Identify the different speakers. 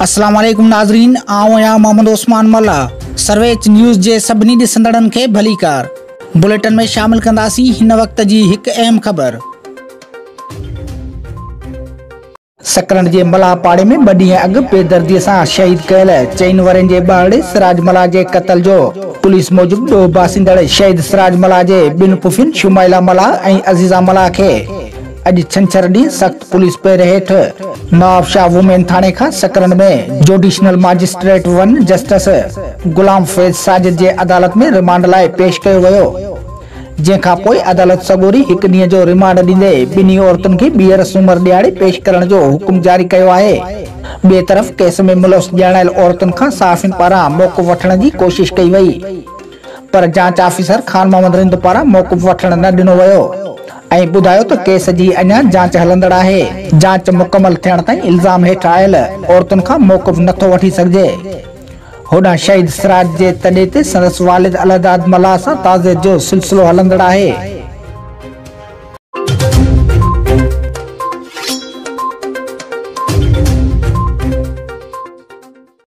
Speaker 1: अस्सलाम वालेकुम नाज़रीन, आऊं या मोहम्मद उस्मान मल्ला। सर्वेच न्यूज़ जे सभिनी ॾिसंदड़नि खे भलीकार। बुलेटिन में शामिल कंदासीं हिन वक्त जी हिकु अहम ख़बर। सकरन जे मलापाड़े में 2 ॾींहं अॻु बेदर्दीअ सां शहीद कयल 4 वरनि जे ॿारड़े सिराज मला जे क़त्ल जो पुलिस मूजिब 2 बासिंदड़ शहीद सिराज मला जे 2 पुफियुनि शुमाइला मला ऐं अज़ीज़ा मला खे अॼु छंछर ॾींहुं सख़्त पुलिस पहिरे हेठि नवाब शाह वुमेन थाणे खां सकरन में जुडिशनल मजिस्ट्रेट 1 जस्टिस गुलाम फैज़ साजिद जे अदालत में रिमांड लाइ पेश कयो वियो, जंहिंखां पोइ अदालत सगोरी 1 ॾींहं जो रिमांड ॾींदे ॿिन्ही औरतुनि खे ॿीहर सूमर ॾियारे पेश करण जो हुकुम जारी कयो आहे। ॿिए तरफ़ केस में मुलविस ॼाणायल औरतुनि खां साफ़िन पारां मौक़ुफ़ वठण जी कोशिश कई वई, पर जांच ऑफिसर खान मोहम्मद रिंद पारां मौक़ुफ़ वठण न ॾिनो वियो ऐं ॿुधायो त केस जी अञा जांच हलंदड़ आहे। जांच मुकमल थियण ताईं इल्ज़ाम हेठि आयल औरतुनि खां मौक़ुफ़ नथो वठी सघिजे। होॾां शहीद सिराज जे तॾे ते संदसि वालिद अलहदाद मला सां ताज़ियत जो सिलसिलो हलंदड़ आहे।